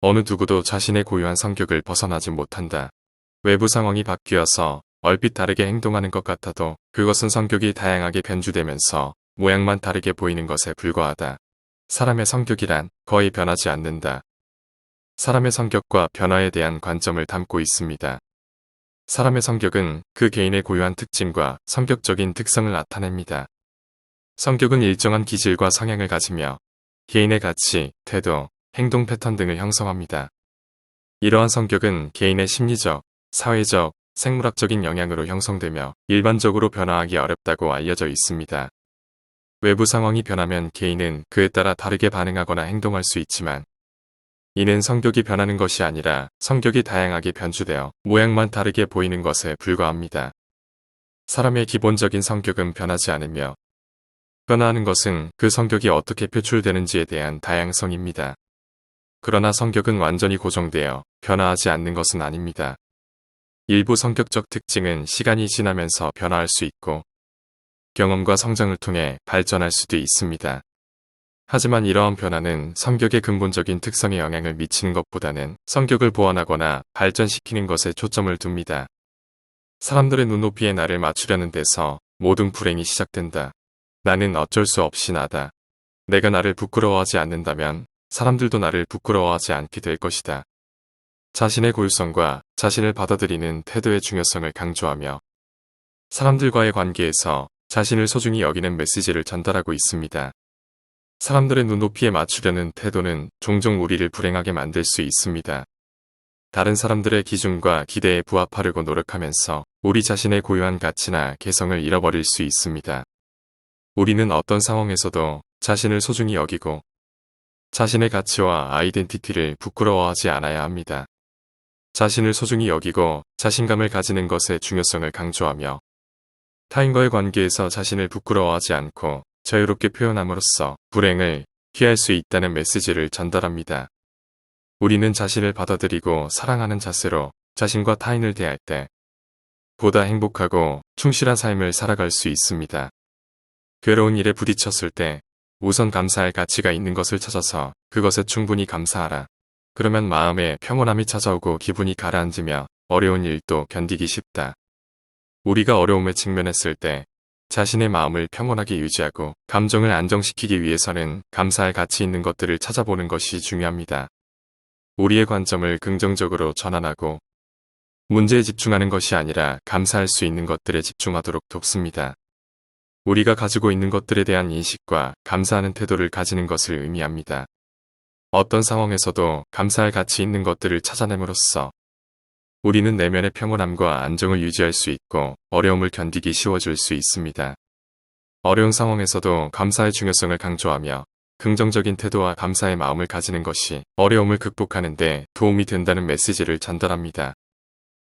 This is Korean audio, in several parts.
어느 누구도 자신의 고유한 성격을 벗어나지 못한다. 외부 상황이 바뀌어서 얼핏 다르게 행동하는 것 같아도 그것은 성격이 다양하게 변주되면서 모양만 다르게 보이는 것에 불과하다. 사람의 성격이란 거의 변하지 않는다. 사람의 성격과 변화에 대한 관점을 담고 있습니다. 사람의 성격은 그 개인의 고유한 특징과 성격적인 특성을 나타냅니다. 성격은 일정한 기질과 성향을 가지며 개인의 가치, 태도, 행동 패턴 등을 형성합니다. 이러한 성격은 개인의 심리적, 사회적, 생물학적인 영향으로 형성되며 일반적으로 변화하기 어렵다고 알려져 있습니다. 외부 상황이 변하면 개인은 그에 따라 다르게 반응하거나 행동할 수 있지만 이는 성격이 변하는 것이 아니라 성격이 다양하게 변주되어 모양만 다르게 보이는 것에 불과합니다. 사람의 기본적인 성격은 변하지 않으며 변화하는 것은 그 성격이 어떻게 표출되는지에 대한 다양성입니다. 그러나 성격은 완전히 고정되어 변화하지 않는 것은 아닙니다. 일부 성격적 특징은 시간이 지나면서 변화할 수 있고 경험과 성장을 통해 발전할 수도 있습니다. 하지만 이러한 변화는 성격의 근본적인 특성에 영향을 미치는 것보다는 성격을 보완하거나 발전시키는 것에 초점을 둡니다. 사람들의 눈높이에 나를 맞추려는 데서 모든 불행이 시작된다. 나는 어쩔 수 없이 나다. 내가 나를 부끄러워하지 않는다면 사람들도 나를 부끄러워하지 않게 될 것이다. 자신의 고유성과 자신을 받아들이는 태도의 중요성을 강조하며 사람들과의 관계에서 자신을 소중히 여기는 메시지를 전달하고 있습니다. 사람들의 눈높이에 맞추려는 태도는 종종 우리를 불행하게 만들 수 있습니다. 다른 사람들의 기준과 기대에 부합하려고 노력하면서 우리 자신의 고유한 가치나 개성을 잃어버릴 수 있습니다. 우리는 어떤 상황에서도 자신을 소중히 여기고 자신의 가치와 아이덴티티를 부끄러워하지 않아야 합니다. 자신을 소중히 여기고 자신감을 가지는 것의 중요성을 강조하며 타인과의 관계에서 자신을 부끄러워하지 않고 자유롭게 표현함으로써 불행을 피할 수 있다는 메시지를 전달합니다. 우리는 자신을 받아들이고 사랑하는 자세로 자신과 타인을 대할 때 보다 행복하고 충실한 삶을 살아갈 수 있습니다. 괴로운 일에 부딪혔을 때 우선 감사할 가치가 있는 것을 찾아서 그것에 충분히 감사하라. 그러면 마음에 평온함이 찾아오고 기분이 가라앉으며 어려운 일도 견디기 쉽다. 우리가 어려움에 직면했을 때 자신의 마음을 평온하게 유지하고 감정을 안정시키기 위해서는 감사할 가치 있는 것들을 찾아보는 것이 중요합니다. 우리의 관점을 긍정적으로 전환하고 문제에 집중하는 것이 아니라 감사할 수 있는 것들에 집중하도록 돕습니다. 우리가 가지고 있는 것들에 대한 인식과 감사하는 태도를 가지는 것을 의미합니다. 어떤 상황에서도 감사할 가치 있는 것들을 찾아냄으로써 우리는 내면의 평온함과 안정을 유지할 수 있고 어려움을 견디기 쉬워질 수 있습니다. 어려운 상황에서도 감사의 중요성을 강조하며 긍정적인 태도와 감사의 마음을 가지는 것이 어려움을 극복하는 데 도움이 된다는 메시지를 전달합니다.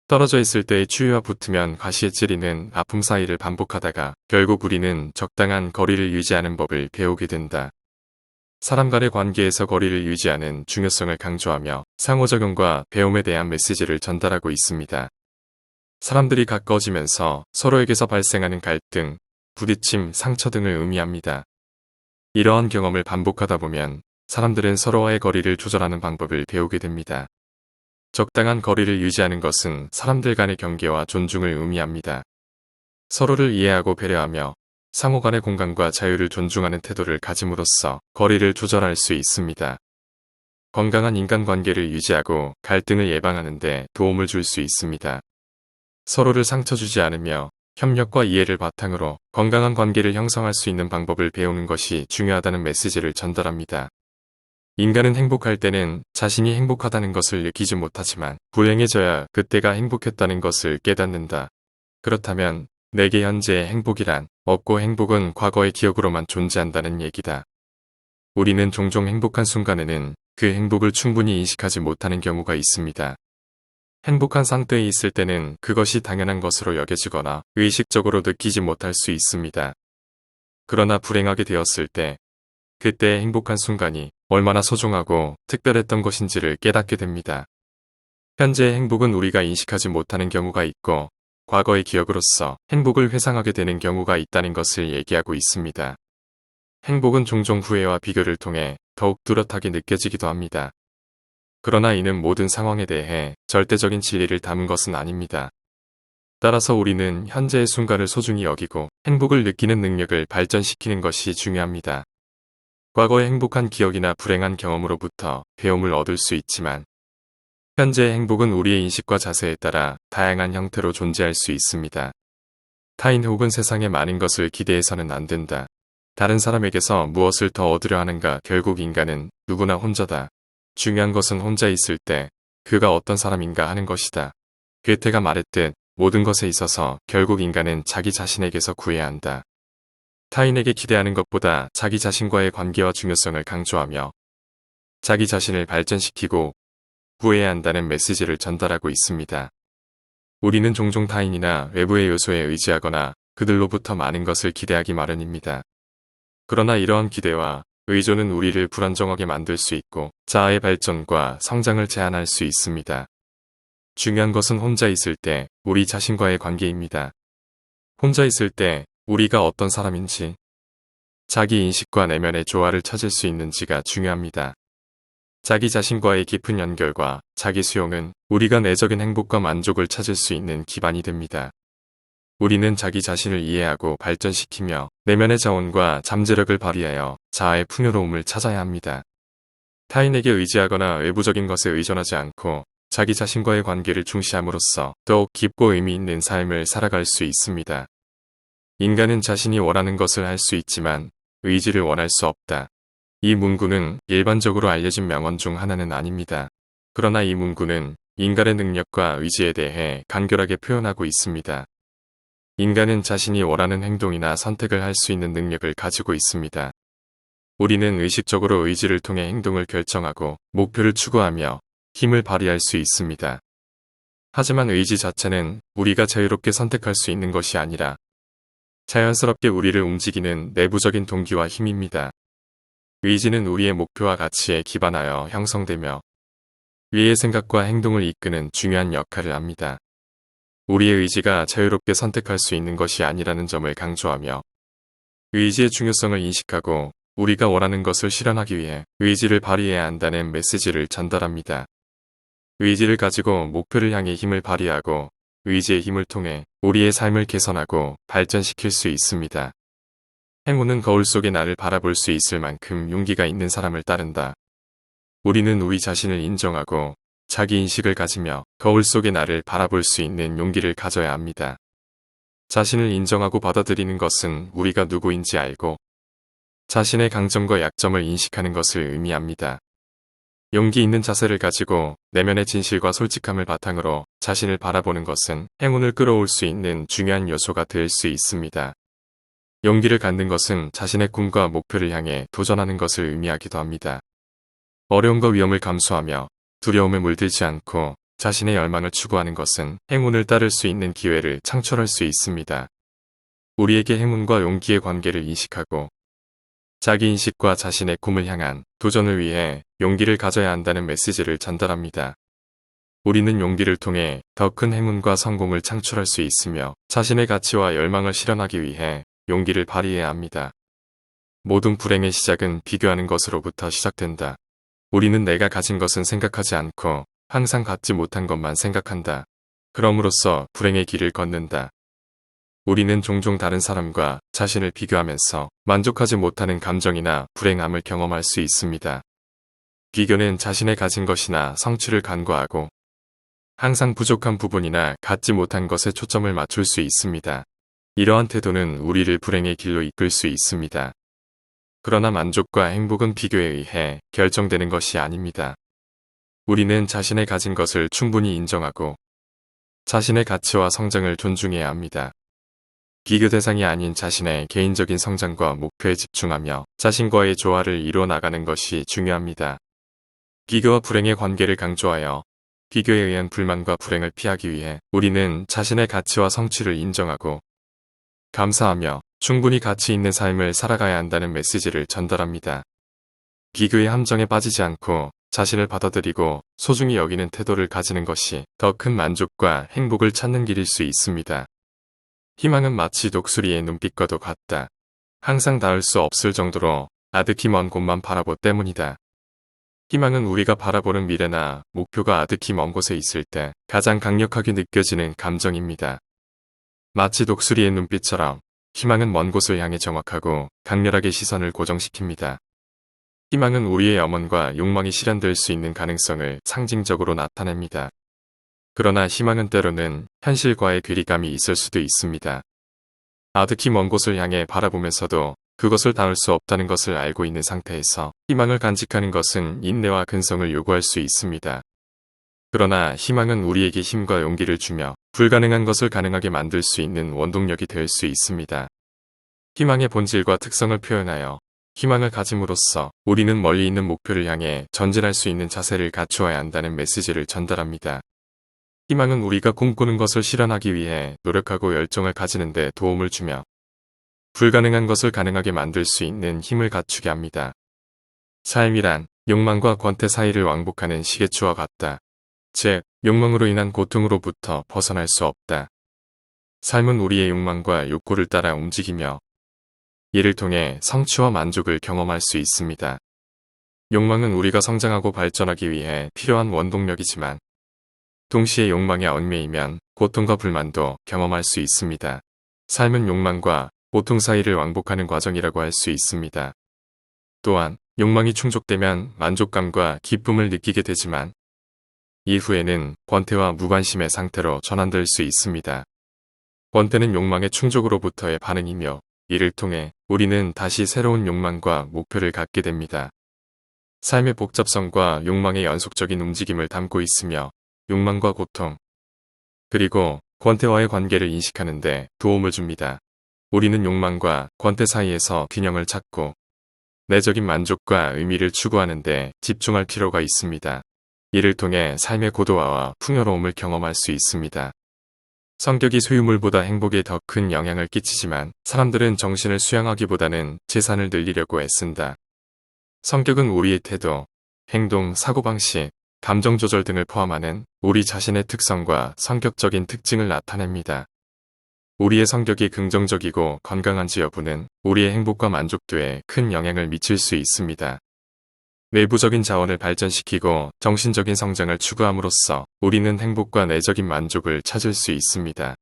떨어져 있을 때의 추위와 붙으면 가시에 찌르는 아픔 사이를 반복하다가 결국 우리는 적당한 거리를 유지하는 법을 배우게 된다. 사람 간의 관계에서 거리를 유지하는 중요성을 강조하며 상호작용과 배움에 대한 메시지를 전달하고 있습니다. 사람들이 가까워지면서 서로에게서 발생하는 갈등, 부딪힘, 상처 등을 의미합니다. 이러한 경험을 반복하다 보면 사람들은 서로와의 거리를 조절하는 방법을 배우게 됩니다. 적당한 거리를 유지하는 것은 사람들 간의 경계와 존중을 의미합니다. 서로를 이해하고 배려하며 상호 간의 공간과 자유를 존중하는 태도를 가짐으로써 거리를 조절할 수 있습니다. 건강한 인간관계를 유지하고 갈등을 예방하는 데 도움을 줄 수 있습니다. 서로를 상처 주지 않으며 협력과 이해를 바탕으로 건강한 관계를 형성할 수 있는 방법을 배우는 것이 중요하다는 메시지를 전달합니다. 인간은 행복할 때는 자신이 행복하다는 것을 느끼지 못하지만 불행해져야 그때가 행복했다는 것을 깨닫는다. 그렇다면 내게 현재의 행복이란 없고 행복은 과거의 기억으로만 존재한다는 얘기다. 우리는 종종 행복한 순간에는 그 행복을 충분히 인식하지 못하는 경우가 있습니다. 행복한 상태에 있을 때는 그것이 당연한 것으로 여겨지거나 의식적으로 느끼지 못할 수 있습니다. 그러나 불행하게 되었을 때 그때의 행복한 순간이 얼마나 소중하고 특별했던 것인지를 깨닫게 됩니다. 현재의 행복은 우리가 인식하지 못하는 경우가 있고 과거의 기억으로서 행복을 회상하게 되는 경우가 있다는 것을 얘기하고 있습니다. 행복은 종종 후회와 비교를 통해 더욱 뚜렷하게 느껴지기도 합니다. 그러나 이는 모든 상황에 대해 절대적인 진리를 담은 것은 아닙니다. 따라서 우리는 현재의 순간을 소중히 여기고 행복을 느끼는 능력을 발전시키는 것이 중요합니다. 과거의 행복한 기억이나 불행한 경험으로부터 배움을 얻을 수 있지만 현재의 행복은 우리의 인식과 자세에 따라 다양한 형태로 존재할 수 있습니다. 타인 혹은 세상의 많은 것을 기대해서는 안 된다. 다른 사람에게서 무엇을 더 얻으려 하는가. 결국 인간은 누구나 혼자다. 중요한 것은 혼자 있을 때 그가 어떤 사람인가 하는 것이다. 괴테가 말했듯 모든 것에 있어서 결국 인간은 자기 자신에게서 구해야 한다. 타인에게 기대하는 것보다 자기 자신과의 관계와 중요성을 강조하며 자기 자신을 발전시키고 구해야 한다는 메시지를 전달하고 있습니다. 우리는 종종 타인이나 외부의 요소에 의지하거나 그들로부터 많은 것을 기대하기 마련입니다. 그러나 이러한 기대와 의존은 우리를 불안정하게 만들 수 있고 자아의 발전과 성장을 제한할 수 있습니다. 중요한 것은 혼자 있을 때 우리 자신과의 관계입니다. 혼자 있을 때 우리가 어떤 사람인지, 자기 인식과 내면의 조화를 찾을 수 있는지가 중요합니다. 자기 자신과의 깊은 연결과 자기 수용은 우리가 내적인 행복과 만족을 찾을 수 있는 기반이 됩니다. 우리는 자기 자신을 이해하고 발전시키며 내면의 자원과 잠재력을 발휘하여 자아의 풍요로움을 찾아야 합니다. 타인에게 의지하거나 외부적인 것에 의존하지 않고 자기 자신과의 관계를 중시함으로써 더욱 깊고 의미 있는 삶을 살아갈 수 있습니다. 인간은 자신이 원하는 것을 할 수 있지만 의지를 원할 수 없다. 이 문구는 일반적으로 알려진 명언 중 하나는 아닙니다. 그러나 이 문구는 인간의 능력과 의지에 대해 간결하게 표현하고 있습니다. 인간은 자신이 원하는 행동이나 선택을 할 수 있는 능력을 가지고 있습니다. 우리는 의식적으로 의지를 통해 행동을 결정하고 목표를 추구하며 힘을 발휘할 수 있습니다. 하지만 의지 자체는 우리가 자유롭게 선택할 수 있는 것이 아니라 자연스럽게 우리를 움직이는 내부적인 동기와 힘입니다. 의지는 우리의 목표와 가치에 기반하여 형성되며 위의 생각과 행동을 이끄는 중요한 역할을 합니다. 우리의 의지가 자유롭게 선택할 수 있는 것이 아니라는 점을 강조하며 의지의 중요성을 인식하고 우리가 원하는 것을 실현하기 위해 의지를 발휘해야 한다는 메시지를 전달합니다. 의지를 가지고 목표를 향해 힘을 발휘하고 의지의 힘을 통해 우리의 삶을 개선하고 발전시킬 수 있습니다. 행운은 거울 속의 나를 바라볼 수 있을 만큼 용기가 있는 사람을 따른다. 우리는 우리 자신을 인정하고 자기 인식을 가지며 거울 속의 나를 바라볼 수 있는 용기를 가져야 합니다. 자신을 인정하고 받아들이는 것은 우리가 누구인지 알고 자신의 강점과 약점을 인식하는 것을 의미합니다. 용기 있는 자세를 가지고 내면의 진실과 솔직함을 바탕으로 자신을 바라보는 것은 행운을 끌어올 수 있는 중요한 요소가 될 수 있습니다. 용기를 갖는 것은 자신의 꿈과 목표를 향해 도전하는 것을 의미하기도 합니다. 어려움과 위험을 감수하며 두려움에 물들지 않고 자신의 열망을 추구하는 것은 행운을 따를 수 있는 기회를 창출할 수 있습니다. 우리에게 행운과 용기의 관계를 인식하고 자기 인식과 자신의 꿈을 향한 도전을 위해 용기를 가져야 한다는 메시지를 전달합니다. 우리는 용기를 통해 더 큰 행운과 성공을 창출할 수 있으며 자신의 가치와 열망을 실현하기 위해 용기를 발휘해야 합니다. 모든 불행의 시작은 비교하는 것으로부터 시작된다. 우리는 내가 가진 것은 생각하지 않고 항상 갖지 못한 것만 생각한다. 그럼으로써 불행의 길을 걷는다. 우리는 종종 다른 사람과 자신을 비교하면서 만족하지 못하는 감정이나 불행함을 경험할 수 있습니다. 비교는 자신의 가진 것이나 성취를 간과하고 항상 부족한 부분이나 갖지 못한 것에 초점을 맞출 수 있습니다. 이러한 태도는 우리를 불행의 길로 이끌 수 있습니다. 그러나 만족과 행복은 비교에 의해 결정되는 것이 아닙니다. 우리는 자신의 가진 것을 충분히 인정하고 자신의 가치와 성장을 존중해야 합니다. 비교 대상이 아닌 자신의 개인적인 성장과 목표에 집중하며 자신과의 조화를 이루어 나가는 것이 중요합니다. 비교와 불행의 관계를 강조하여 비교에 의한 불만과 불행을 피하기 위해 우리는 자신의 가치와 성취를 인정하고 감사하며 충분히 가치 있는 삶을 살아가야 한다는 메시지를 전달합니다. 비교의 함정에 빠지지 않고 자신을 받아들이고 소중히 여기는 태도를 가지는 것이 더 큰 만족과 행복을 찾는 길일 수 있습니다. 희망은 마치 독수리의 눈빛과도 같다. 항상 닿을 수 없을 정도로 아득히 먼 곳만 바라보 때문이다. 희망은 우리가 바라보는 미래나 목표가 아득히 먼 곳에 있을 때 가장 강력하게 느껴지는 감정입니다. 마치 독수리의 눈빛처럼 희망은 먼 곳을 향해 정확하고 강렬하게 시선을 고정시킵니다. 희망은 우리의 염원과 욕망이 실현될 수 있는 가능성을 상징적으로 나타냅니다. 그러나 희망은 때로는 현실과의 괴리감이 있을 수도 있습니다. 아득히 먼 곳을 향해 바라보면서도 그것을 닿을 수 없다는 것을 알고 있는 상태에서 희망을 간직하는 것은 인내와 근성을 요구할 수 있습니다. 그러나 희망은 우리에게 힘과 용기를 주며 불가능한 것을 가능하게 만들 수 있는 원동력이 될 수 있습니다. 희망의 본질과 특성을 표현하여 희망을 가짐으로써 우리는 멀리 있는 목표를 향해 전진할 수 있는 자세를 갖추어야 한다는 메시지를 전달합니다. 희망은 우리가 꿈꾸는 것을 실현하기 위해 노력하고 열정을 가지는 데 도움을 주며 불가능한 것을 가능하게 만들 수 있는 힘을 갖추게 합니다. 삶이란 욕망과 권태 사이를 왕복하는 시계추와 같다. 즉, 욕망으로 인한 고통으로부터 벗어날 수 없다. 삶은 우리의 욕망과 욕구를 따라 움직이며 이를 통해 성취와 만족을 경험할 수 있습니다. 욕망은 우리가 성장하고 발전하기 위해 필요한 원동력이지만 동시에 욕망에 얽매이면 고통과 불만도 경험할 수 있습니다. 삶은 욕망과 고통 사이를 왕복하는 과정이라고 할 수 있습니다. 또한 욕망이 충족되면 만족감과 기쁨을 느끼게 되지만 이후에는 권태와 무관심의 상태로 전환될 수 있습니다. 권태는 욕망의 충족으로부터의 반응이며 이를 통해 우리는 다시 새로운 욕망과 목표를 갖게 됩니다. 삶의 복잡성과 욕망의 연속적인 움직임을 담고 있으며 욕망과 고통, 그리고 권태와의 관계를 인식하는 데 도움을 줍니다. 우리는 욕망과 권태 사이에서 균형을 찾고 내적인 만족과 의미를 추구하는 데 집중할 필요가 있습니다. 이를 통해 삶의 고도화와 풍요로움을 경험할 수 있습니다. 성격이 소유물보다 행복에 더 큰 영향을 끼치지만 사람들은 정신을 수양하기보다는 재산을 늘리려고 애쓴다. 성격은 우리의 태도, 행동, 사고방식, 감정 조절 등을 포함하는 우리 자신의 특성과 성격적인 특징을 나타냅니다. 우리의 성격이 긍정적이고 건강한지 여부는 우리의 행복과 만족도에 큰 영향을 미칠 수 있습니다. 외부적인 자원을 발전시키고 정신적인 성장을 추구함으로써 우리는 행복과 내적인 만족을 찾을 수 있습니다.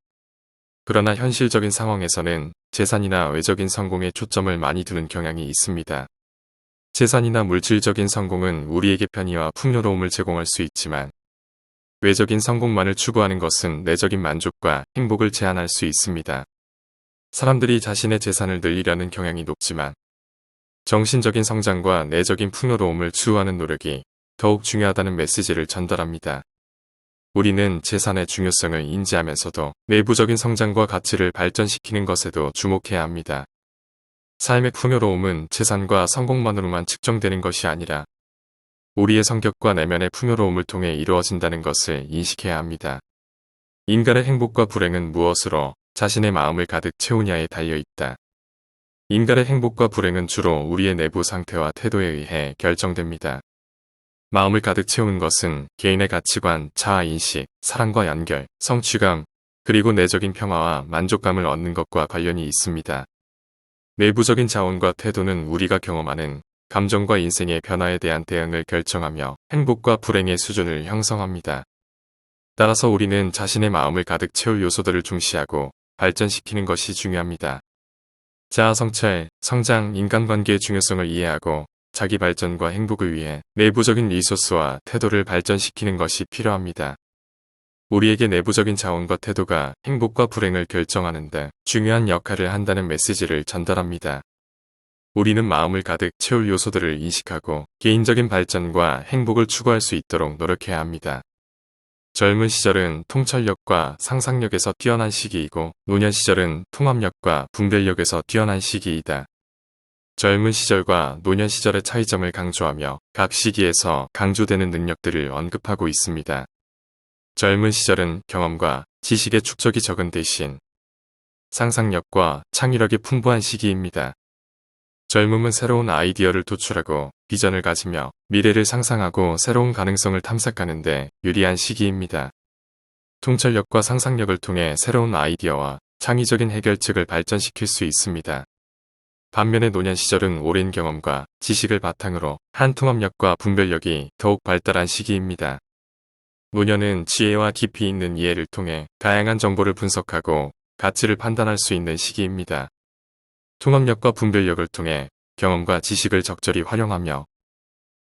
그러나 현실적인 상황에서는 재산이나 외적인 성공에 초점을 많이 두는 경향이 있습니다. 재산이나 물질적인 성공은 우리에게 편의와 풍요로움을 제공할 수 있지만 외적인 성공만을 추구하는 것은 내적인 만족과 행복을 제한할 수 있습니다. 사람들이 자신의 재산을 늘리려는 경향이 높지만 정신적인 성장과 내적인 풍요로움을 추구하는 노력이 더욱 중요하다는 메시지를 전달합니다. 우리는 재산의 중요성을 인지하면서도 내부적인 성장과 가치를 발전시키는 것에도 주목해야 합니다. 삶의 풍요로움은 재산과 성공만으로만 측정되는 것이 아니라 우리의 성격과 내면의 풍요로움을 통해 이루어진다는 것을 인식해야 합니다. 인간의 행복과 불행은 무엇으로 자신의 마음을 가득 채우냐에 달려있다. 인간의 행복과 불행은 주로 우리의 내부 상태와 태도에 의해 결정됩니다. 마음을 가득 채우는 것은 개인의 가치관, 자아인식, 사랑과 연결, 성취감, 그리고 내적인 평화와 만족감을 얻는 것과 관련이 있습니다. 내부적인 자원과 태도는 우리가 경험하는 감정과 인생의 변화에 대한 대응을 결정하며 행복과 불행의 수준을 형성합니다. 따라서 우리는 자신의 마음을 가득 채울 요소들을 중시하고 발전시키는 것이 중요합니다. 자아 성찰, 성장, 인간관계의 중요성을 이해하고 자기 발전과 행복을 위해 내부적인 리소스와 태도를 발전시키는 것이 필요합니다. 우리에게 내부적인 자원과 태도가 행복과 불행을 결정하는 데 중요한 역할을 한다는 메시지를 전달합니다. 우리는 마음을 가득 채울 요소들을 인식하고 개인적인 발전과 행복을 추구할 수 있도록 노력해야 합니다. 젊은 시절은 통찰력과 상상력에서 뛰어난 시기이고 노년 시절은 통합력과 분별력에서 뛰어난 시기이다. 젊은 시절과 노년 시절의 차이점을 강조하며 각 시기에서 강조되는 능력들을 언급하고 있습니다. 젊은 시절은 경험과 지식의 축적이 적은 대신 상상력과 창의력이 풍부한 시기입니다. 젊음은 새로운 아이디어를 도출하고 비전을 가지며 미래를 상상하고 새로운 가능성을 탐색하는 데 유리한 시기입니다. 통찰력과 상상력을 통해 새로운 아이디어와 창의적인 해결책을 발전시킬 수 있습니다. 반면에 노년 시절은 오랜 경험과 지식을 바탕으로 한 통합력과 분별력이 더욱 발달한 시기입니다. 노년은 지혜와 깊이 있는 이해를 통해 다양한 정보를 분석하고 가치를 판단할 수 있는 시기입니다. 통합력과 분별력을 통해 경험과 지식을 적절히 활용하며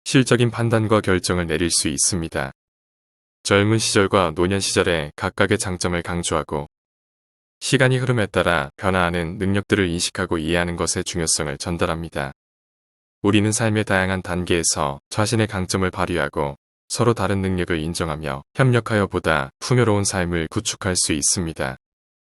실적인 판단과 결정을 내릴 수 있습니다. 젊은 시절과 노년 시절의 각각의 장점을 강조하고 시간이 흐름에 따라 변화하는 능력들을 인식하고 이해하는 것의 중요성을 전달합니다. 우리는 삶의 다양한 단계에서 자신의 강점을 발휘하고 서로 다른 능력을 인정하며 협력하여 보다 풍요로운 삶을 구축할 수 있습니다.